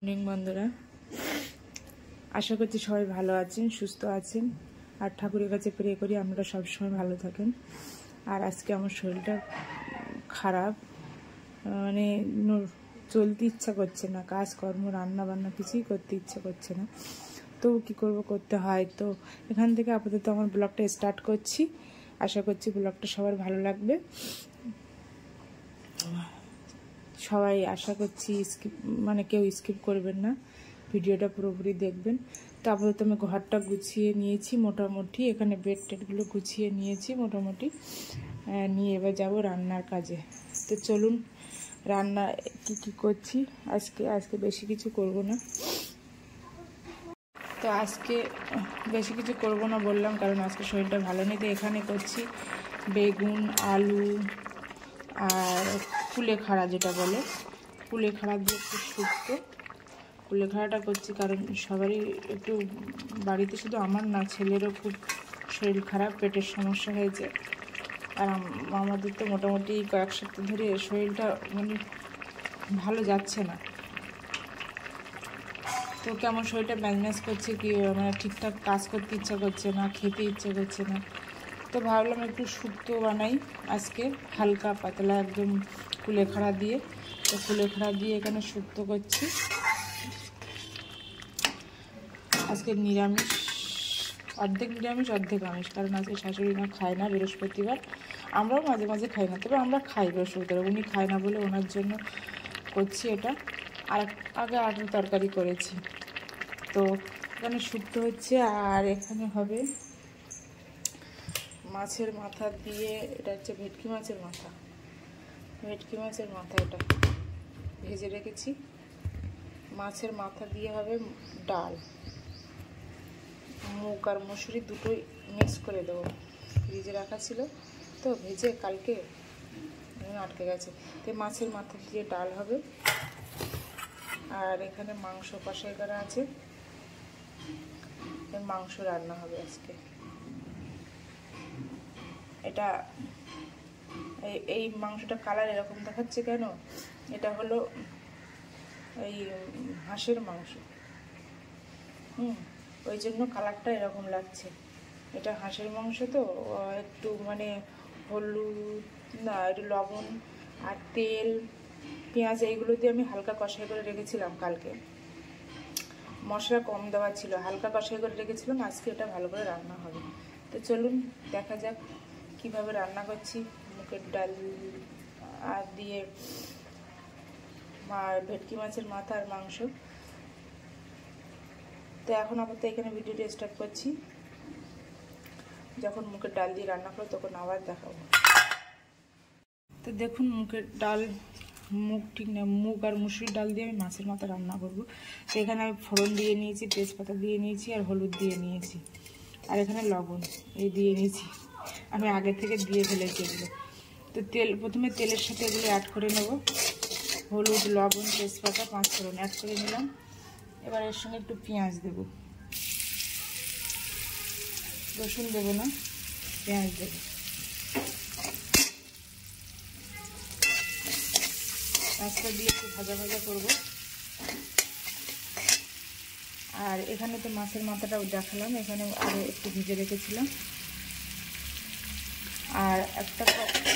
Morning বন্ধুরা, আশা করছি সবাই ভালো আছেন, সুস্থ আছেন। আর ঠাকুরের কাছে প্রে করি আমরা সবসময় ভালো থাকেন। আর আজকে আমার শরীরটা খারাপ, মানে চলতে ইচ্ছা করছে না, কাজকর্ম রান্না বান্না কিছুই করতে ইচ্ছা করছে না। তো কি করব, করতে হয়। তো এখান থেকে আপাতত আমার ব্লগটা স্টার্ট করছি। আশা করছি ব্লগটা সবার ভালো লাগবে। সবাই আশা করছি কেউ স্কিপ করবেন না, ভিডিওটা পুরোপুরি দেখবেন। তারপরে তো আমি ঘরটা গুছিয়ে নিয়েছি মোটামুটি, এখানে বেড টেডগুলো গুছিয়ে নিয়েছি মোটামুটি, নিয়ে এবার যাব রান্নার কাজে। তো চলুন রান্না কি করছি। আজকে বেশি কিছু করব না। তো আজকে বেশি কিছু করব না বললাম কারণ আজকে শরীরটা ভালো নেই। তো এখানে করছি বেগুন, আলু আর কুলেখাড়া, যেটা বলে কুলেখাড়া দিয়ে একটু শুক্তো। কুলেখাড়াটা করছি কারণ সবারই একটু বাড়িতে, শুধু আমার না, ছেলেরও খুব শরীর খারাপ, পেটের সমস্যা হয়েছে। আর আমাদের তো মোটামুটি কয়েক সপ্তাহ ধরে শরীরটা ভালো যাচ্ছে না। তো কেমন শরীরটা ম্যানেজ করছে কি, ঠিকঠাক কাজ করতে ইচ্ছা করছে না, খেতে ইচ্ছা করছে না। তো ভাবলাম একটু শুক্তো বানাই আজকে, হালকা পাতলা একদম কুলেখাড়া দিয়ে। তো কুলেখাড়া দিয়ে এখানে শুক্তো করছি। আজকে নিরামিষ, অর্ধেক নিরামিষ অর্ধেক আমিষ, কারণ আজকে শাশুড়ি মা খায় না বৃহস্পতিবার। আমরাও মাঝে মাঝে খাই না, তবে আমরা খাই বৃহস্পতিবার, উনি খায় না বলে ওনার জন্য করছি এটা। আর আগে আটার তরকারি করেছি। তো এখানে শুক্তো হচ্ছে, আর এখানে হবে মাছের মাথা দিয়ে, এটা হচ্ছে ভেটকি মাছের মাথা। ভেটকি মাছের মাথা এটা ভেজে রেখেছি। মাছের মাথা দিয়ে হবে ডাল, মুগ আর মসুরি দুটোই মিক্স করে দেবো। ফ্রিজে রাখা ছিল তো, ভেজে কালকে আটকে গেছে। তো মাছের মাথা দিয়ে ডাল হবে। আর এখানে মাংস কষাই করা আছে, মাংস রান্না হবে আজকে। এটা এই মাংসটা কালার এরকম দেখাচ্ছে কেন, এটা হলো এই হাঁসের মাংস, ওই জন্য কালারটা এরকম লাগছে। এটা হাঁসের মাংস তো একটু হলুদ না, একটু লবণ আর তেল, পেঁয়াজ এইগুলো দিয়ে আমি হালকা কষাই করে রেখেছিলাম কালকে। মশলা কম দেওয়া ছিল, হালকা কষাই করে রেখেছিলাম। আজকে এটা ভালো করে রান্না হবে। তো চলুন দেখা যাক কিভাবে রান্না করছি। মুগের ডাল আর দিয়ে ভেটকি মাছের মাথা আর মাংস। তো এখন আপাতত এখানে ভিডিওটি স্টার্ট করছি। যখন মুগের ডাল দিয়ে রান্না করবো তখন আবার দেখাবো। তো দেখুন মুগের ডাল, মুগ আর মুসুরির ডাল দিয়ে আমি মাছের মাথা রান্না করবো। তো এখানে আমি ফোড়ন দিয়ে নিয়েছি, তেজপাতা দিয়ে নিয়েছি, আর হলুদ দিয়ে নিয়েছি, আর এখানে লবণ এই দিয়ে নিয়েছি। আমি আগে থেকে দিয়ে ফেলেছি এগুলো। তো প্রথমে তেলের সাথে এগুলো অ্যাড করে নেব। হলুদ, লবণ, তেজপাতা, পাঁচফোড়ন অ্যাড করে নিলাম। এবার এর সঙ্গে একটু পেঁয়াজ দেবো, রসুন দেবো না, পেঁয়াজ দেবো। পেঁয়াজটা দিয়ে একটু ভাজা ভাজা করবো। আর এখানে তো মাছের মাথাটাও দেখালাম, এখানে আগে একটু ভিজে রেখেছিলাম। আর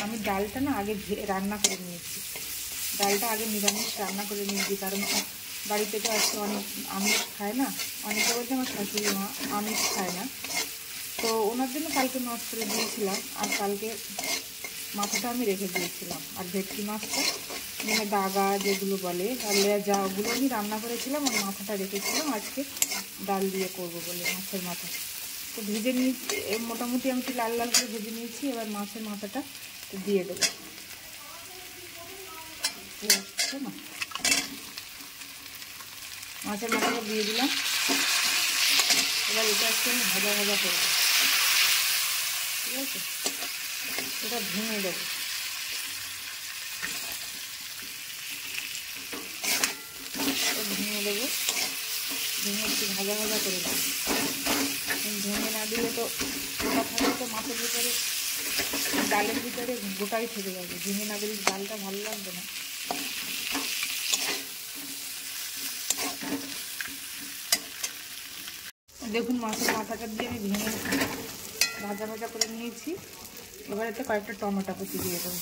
আমি ডালটা না আগে রান্না করে নিয়েছি। ডালটা আগে নিরামিষ রান্না করে নিয়েছি, কারণ বাড়িতে তো আজকে অনেক আমিষ খায় না, অনেকে বলতে আমার শাশুড়ি মা আমিষ খায় না। তো ওনার জন্য কালকে মাছ করে দিয়েছিলাম, আর কালকে মাথাটা আমি রেখে দিয়েছিলাম। আর ভেটকি মাছটা দাগা যেগুলো বলে, আর লেজা, ওগুলো আমি রান্না করেছিলাম, আর মাথাটা রেখেছিলাম আজকে ডাল দিয়ে করবো বলে, মাছের মাথা। তো ভেজে নিয়েছি মোটামুটি, আমি একটু লাল লাল করে ভেজে নিয়েছি। এবার মাছের মাথাটা দিয়ে দেবো। মাছের মাথাটা দিয়ে দিলাম। এবার এটা একটু আমি ভাজা ভাজা করবো, ঠিক আছে? এটা ভেঙে দেবো। ভেঙে দেবো, ভেঙে একটু ভাজা ভাজা করে দেবো। ভেঙে না দিলে তো গোটা থাকলে তো মাছের ভিতরে, ডালের ভিতরে গোটাই থেকে যাবে। ভেঙে না দিলে ডালটা ভালো লাগবে না। দেখুন মাছের মাথাটা দিয়ে আমি ভেঙে ভাজা ভাজা করে নিয়েছি। এবার এতে কয়েকটা টমেটো কুচি দিয়ে দেবো।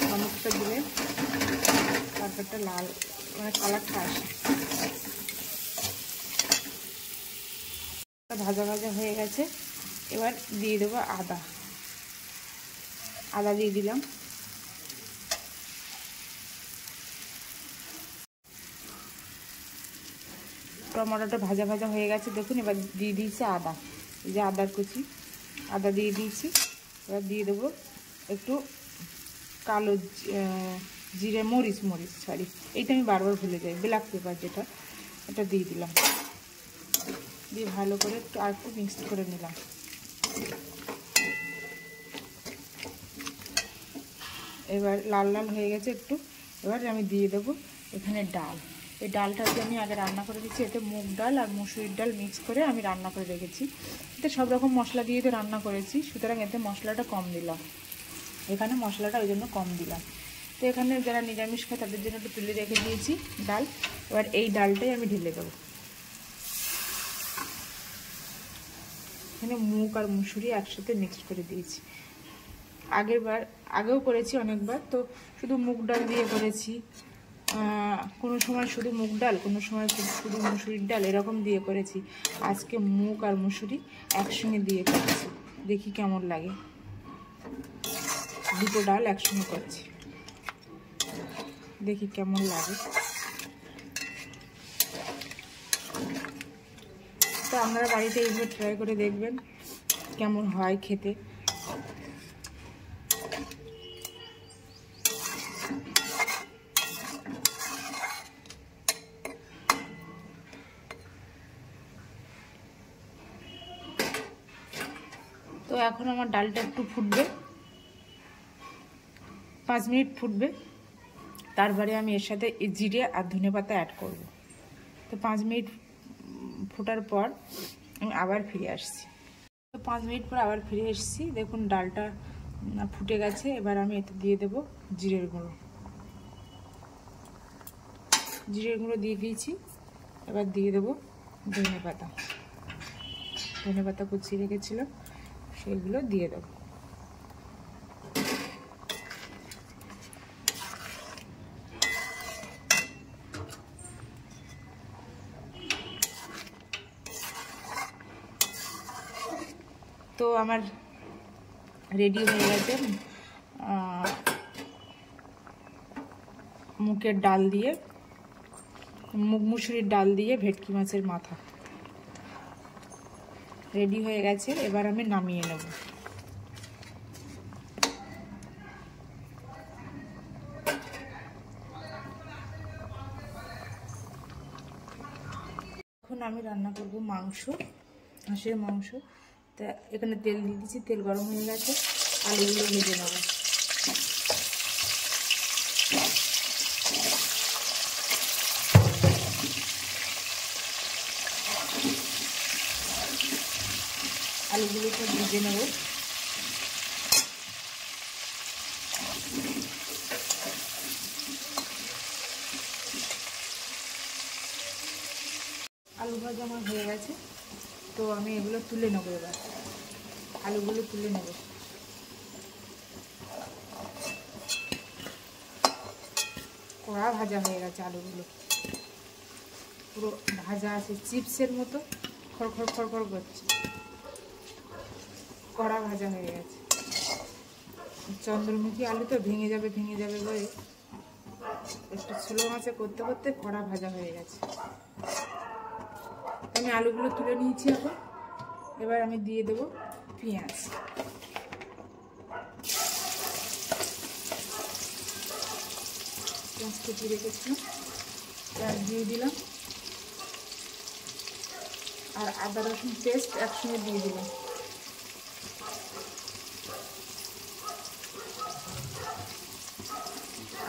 টমেটোটা দিলে তারপরটা লাল মানে কালারটা আসে। ভাজা ভাজা হয়ে গেছে, এবার দিয়ে দেবো আদা দিয়ে দিলাম। টমেটোটা ভাজা ভাজা হয়ে গেছে দেখুন। এবার দিয়ে দিয়েছি আদা, এই যে আদার কুচি, আদা দিয়ে দিয়েছি। এবার দিয়ে দেবো একটু কালো জিরে মরিচ সরি, এইটা আমি বারবার ভুলে যাই, ব্ল্যাক পেপার যেটা, এটা দিয়ে দিলাম। দিয়ে ভালো করে একটু মিক্স করে নিলাম। এবার লাল লাল হয়ে গেছে একটু। এবার আমি দিয়ে দেবো এখানে ডাল। এই ডালটা যে আমি আগে রান্না করে দিচ্ছি, এতে মুগ ডাল আর মুসুরির ডাল মিক্স করে আমি রান্না করে রেখেছি। এতে সব রকম মশলা দিয়ে তো রান্না করেছি, সুতরাং এতে মশলাটা কম দিলাম। এখানে মশলাটা ওই জন্য কম দিলাম। তো এখানে যারা নিরামিষ খায় তাদের জন্য একটু তুলে রেখে দিয়েছি ডাল। এবার এই ডালটাই আমি ঢেলে দেবো। এখানে মুগ আর মুসুরি একসাথে মিক্সড করে দিয়েছি। আগেও করেছি অনেকবার, তো শুধু মুগ ডাল দিয়ে করেছি, কোনো সময় শুধু মুগ ডাল, কোনো সময় শুধু মুসুরির ডাল, এরকম দিয়ে করেছি। আজকে মুগ আর মুসুরি একসঙ্গে দিয়ে করেছি, দেখি কেমন লাগে। দুটো ডাল একসঙ্গে করছি, দেখি কেমন লাগে। তো আপনারা বাড়িতে এইভাবে ট্রাই করে দেখবেন কেমন হয় খেতে। তো এখন আমার ডালটা একটু ফুটবে, 5 মিনিট ফুটবে। তারপরে আমি এর সাথে জিরে আর ধনেপাতা অ্যাড করব। তো 5 মিনিট ফোটার পর আমি আবার ফিরে আসছি। তো 5 মিনিট পর আবার ফিরে এসেছি, দেখুন ডালটা ফুটে গেছে। এবার আমি এতে দিয়ে দেব জিরের গুঁড়ো। জিরের গুঁড়ো দিয়ে দিয়েছি। এবার দিয়ে দেব ধনেপাতা কুচিয়ে রেখেছিলাম, সেগুলো দিয়ে দেব। তো আমার রেডি হয়ে গেছে মুগ মুসুরির ডাল দিয়ে ভেটকি মাছের মাথা রেডি হয়ে গেছে। এবার আমি নামিয়ে নেব। এখন আমি রান্না করব মাংস, হাঁসের মাংস। তা এখানে তেল দিয়ে দিচ্ছি, তেল গরম হয়ে গেছে, আলুগুলো ভেজে নেব। আলুগুলোকে ভেজে নেব। আলু ভাজা আমার হয়ে গেছে, তো আমি এগুলো তুলে নেব। এবার আলুগুলো তুলে নেব। কড়া ভাজা হয়ে গেছে, আলুগুলো পুরো ভাজা আছে, চিপসের মতো খড়খড় খড়খড় করছে। কড়া ভাজা হয়ে গেছে। চন্দ্রমুখী আলু তো ভেঙে যাবে বলে একটু স্লো আঁচে করতে করতে কড়া ভাজা হয়ে গেছে। আমি আলুগুলো তুলে নিয়েছি। এখন এবার আমি দিয়ে দেব পেঁয়াজ। পেঁয়াজ কুচি রেখেছিলাম, পেঁয়াজ দিয়ে দিলাম। আর আদা রসুন পেস্ট একসঙ্গে দিয়ে দিলাম।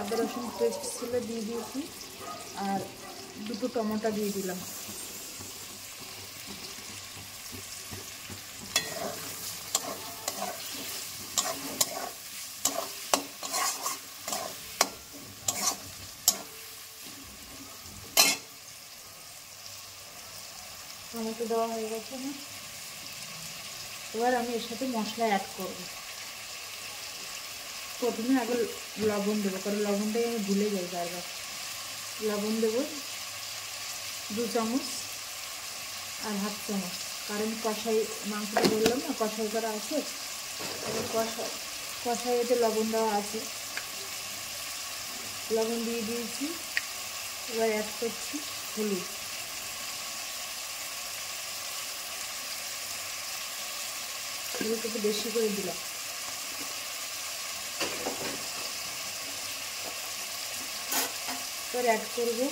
আদা রসুন পেস্ট ছিল দিয়ে দিয়েছি, আর দুটো টমেটো দিয়ে দিলাম। টমেটো দেওয়া হয়ে গেছে না। এবার আমি এর সাথে মশলা অ্যাড করব। প্রথমে আগে লবণ দেবো, কারণ লবণটাই আমি ভুলে যাই বারবার। লবণ দেবো 2 চামচ আর 1/2 চামচ, কারণ কষাই মাংসটা বললাম না কষাই করা আছে, এবার কষাইতে লবণ দেওয়া আছে, লবণ দিয়ে দিয়েছি। এবার অ্যাড করছি হলুদ, হলুদ একটু বেশি করে দিলাম। এবার অ্যাড করবো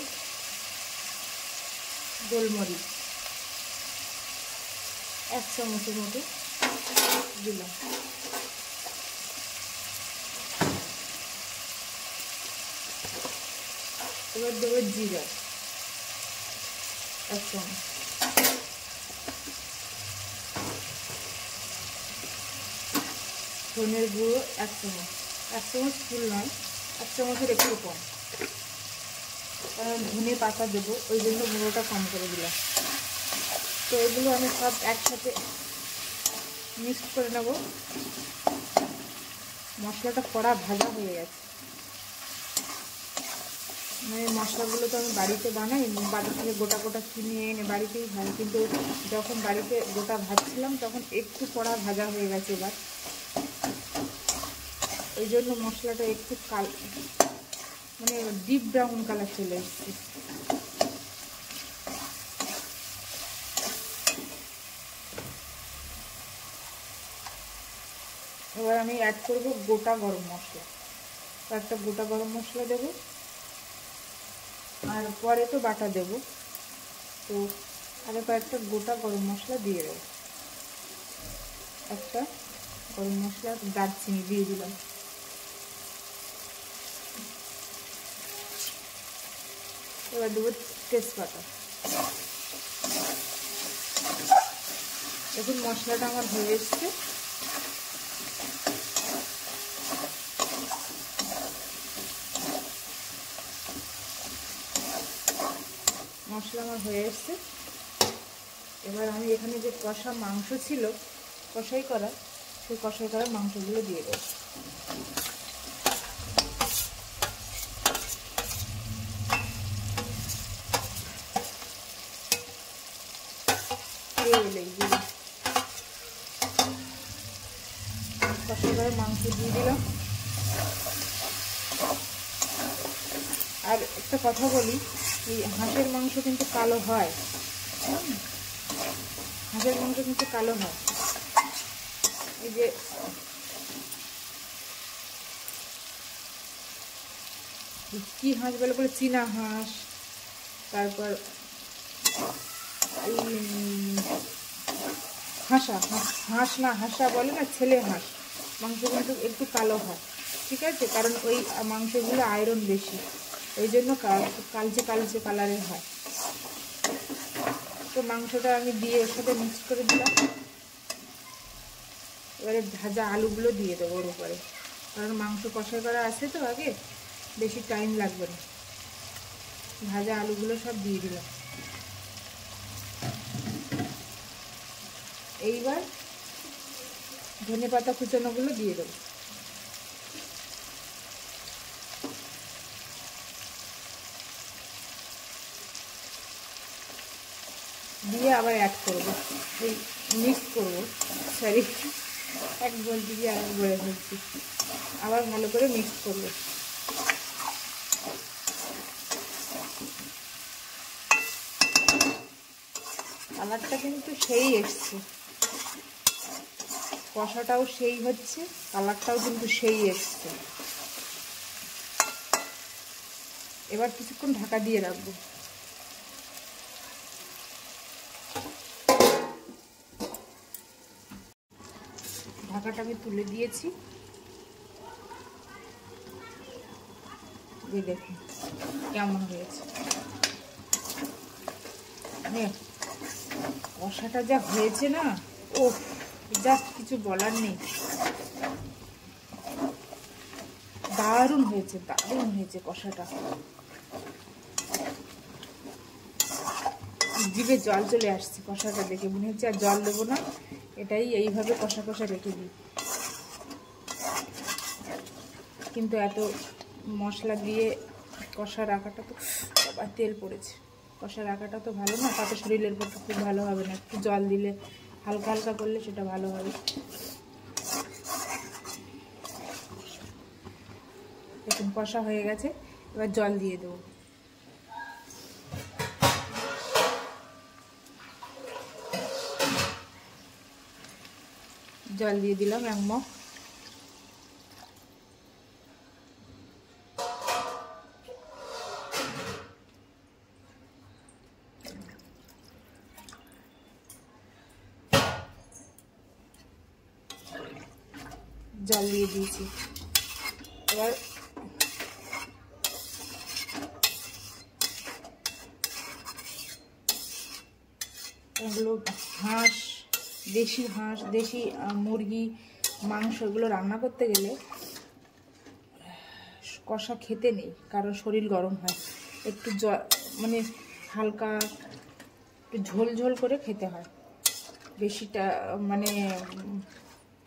গোলমরিচ 1 চামচের মতো দিলাম। এবার দেবো জিরা 1 চামচ, ধনের গুঁড়ো 1 চামচ, 1 চামচ ফুল নয়, 1 চামচের একটু কম, কারণ ধনে পাতা দেবো ওই জন্য গুঁড়োটা কম করে দিলাম। তো এগুলো আমি সব একসাথে মিক্স করে নেব। মশলাটা কড়া ভাজা হয়ে গেছে, মানে মশলাগুলো তো আমি বাড়িতে বানাই, বাড়ি থেকে গোটা গোটা কিনে এনে বাড়িতেই খাই, কিন্তু যখন বাড়িতে গোটা ভাজছিলাম তখন একটু কড়া ভাজা হয়ে গেছে। এবার ওই জন্য মশলাটা একটু মানে ডিপ ব্রাউন কালার চলে এসছে। এবার আমি অ্যাড করব গোটা গরম মশলা, একটা গোটা গরম মশলা দেবো, আর পরে তো বাটা দেবো, তো আগে কয়েকটা গোটা গরম মশলা দিয়ে দেবো। একটা গরম মশলা, দারচিনি দিয়ে দিলাম। এবার দেবো তেজপাতা। দেখুন মশলাটা আমার হয়ে এসছে। মশলা আমার হয়ে এসছে। এবার আমি এখানে যে কষা মাংস ছিল কষাই করা, সেই কষাই করা মাংসগুলো দিয়ে দেবো। কষাই করা মাংস দিয়ে দিলাম। আর একটা কথা বলি, এই হাঁসের মাংস কিন্তু কালো হয়, হাঁসের মাংস কিন্তু কালো হয়। এই যে কি হাঁস বলে বলে, চীনা হাঁস, তারপর এই হাঁস না হাঁসা বলে না, ছেলে হাঁস মাংস কিন্তু একটু কালো হয়, ঠিক আছে, কারণ ওই মাংসগুলো আয়রন বেশি, ওই জন্য কালচে কালচে কালারের হয়। তো মাংসটা আমি দিয়ে ওর সাথে মিক্স করে দিলাম। এবারে ভাজা আলুগুলো দিয়ে দেবো ওর উপরে, কারণ মাংস কষা করা আছে তো আগে, বেশি টাইম লাগবে না। ভাজা আলুগুলো সব দিয়ে দিলাম। এইবার ধনেপাতা কুচানোগুলো দিয়ে দেবো। দিয়ে আবার অ্যাড করবো, এই মিক্স করবো, সরি এক বলছি দিয়ে আর বলে ফেলছি, আবার ভালো করে মিক্স করবো। কালারটা কিন্তু সেই এসছে, কষাটাও সেই হচ্ছে, কালারটাও কিন্তু সেই এসছে। এবার কিছুক্ষণ ঢাকা দিয়ে রাখবো। ঢাকাটা আমি তুলে দিয়েছি, দেখুন কেমন হয়েছে। কষাটা যা হয়েছে না, ও জাস্ট কিছু বলার নেই, দারুণ হয়েছে, দারুণ হয়েছে কষাটা। জিভে জল চলে আসছে কষাটা দেখে, মনে হচ্ছে আর জল দেবো না, এটাই এইভাবে কষা কষা রেখে দিই। কিন্তু এত মশলা দিয়ে কষা রাখাটা তো, আবার তেল পড়েছে, কষা রাখাটা তো ভালো না, তাতে শরীরের পক্ষে খুব ভালো হবে না। একটু জল দিলে হালকা হালকা করলে সেটা ভালো হবে। দেখুন কষা হয়ে গেছে, এবার জল দিয়ে দেবো। জল দিয়ে দিলাম 1 মগ। জল দিয়ে দিয়েছি। এবার এগুলো হাঁস, দেশি হাঁস, দেশি মুরগি মাংস এগুলো রান্না করতে গেলে কষা খেতে নেই, কারণ শরীর গরম হয়। একটু মানে হালকা একটু ঝোল ঝোল করে খেতে হয়, বেশিটা মানে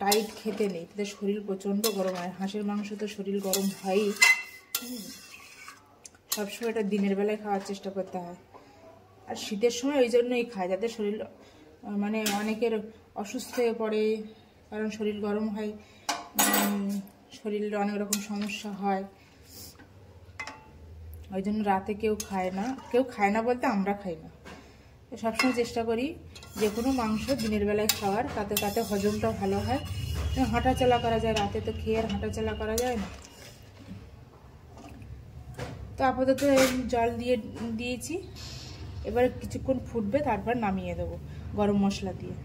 টাইট খেতে নেই, তাদের শরীর প্রচণ্ড গরম হয়। হাঁসের মাংস তো শরীর গরম হয়ই। সবসময় এটা দিনের বেলায় খাওয়ার চেষ্টা করতে হয়। আর শীতের সময় ওই জন্যই খায়, যাতে শরীর মানে অনেকের অসুস্থ হয়ে পড়ে, কারণ শরীর গরম হয়, শরীরের অনেক রকম সমস্যা হয়। ওই জন্য রাতে কেউ খায় না বলতে আমরা খাই না। তো সবসময় চেষ্টা করি যে কোনো মাংস দিনের বেলায় খাওয়ার, তাতে হজমটাও ভালো হয়, হাঁটাচলা করা যায়। রাতে তো খেয়ে আর হাঁটাচলা করা যায় না। তো আপাতত জল দিয়েছি, এবার কিছুক্ষণ ফুটবে, তারপর নামিয়ে দেবো গরম মশলা দিয়ে।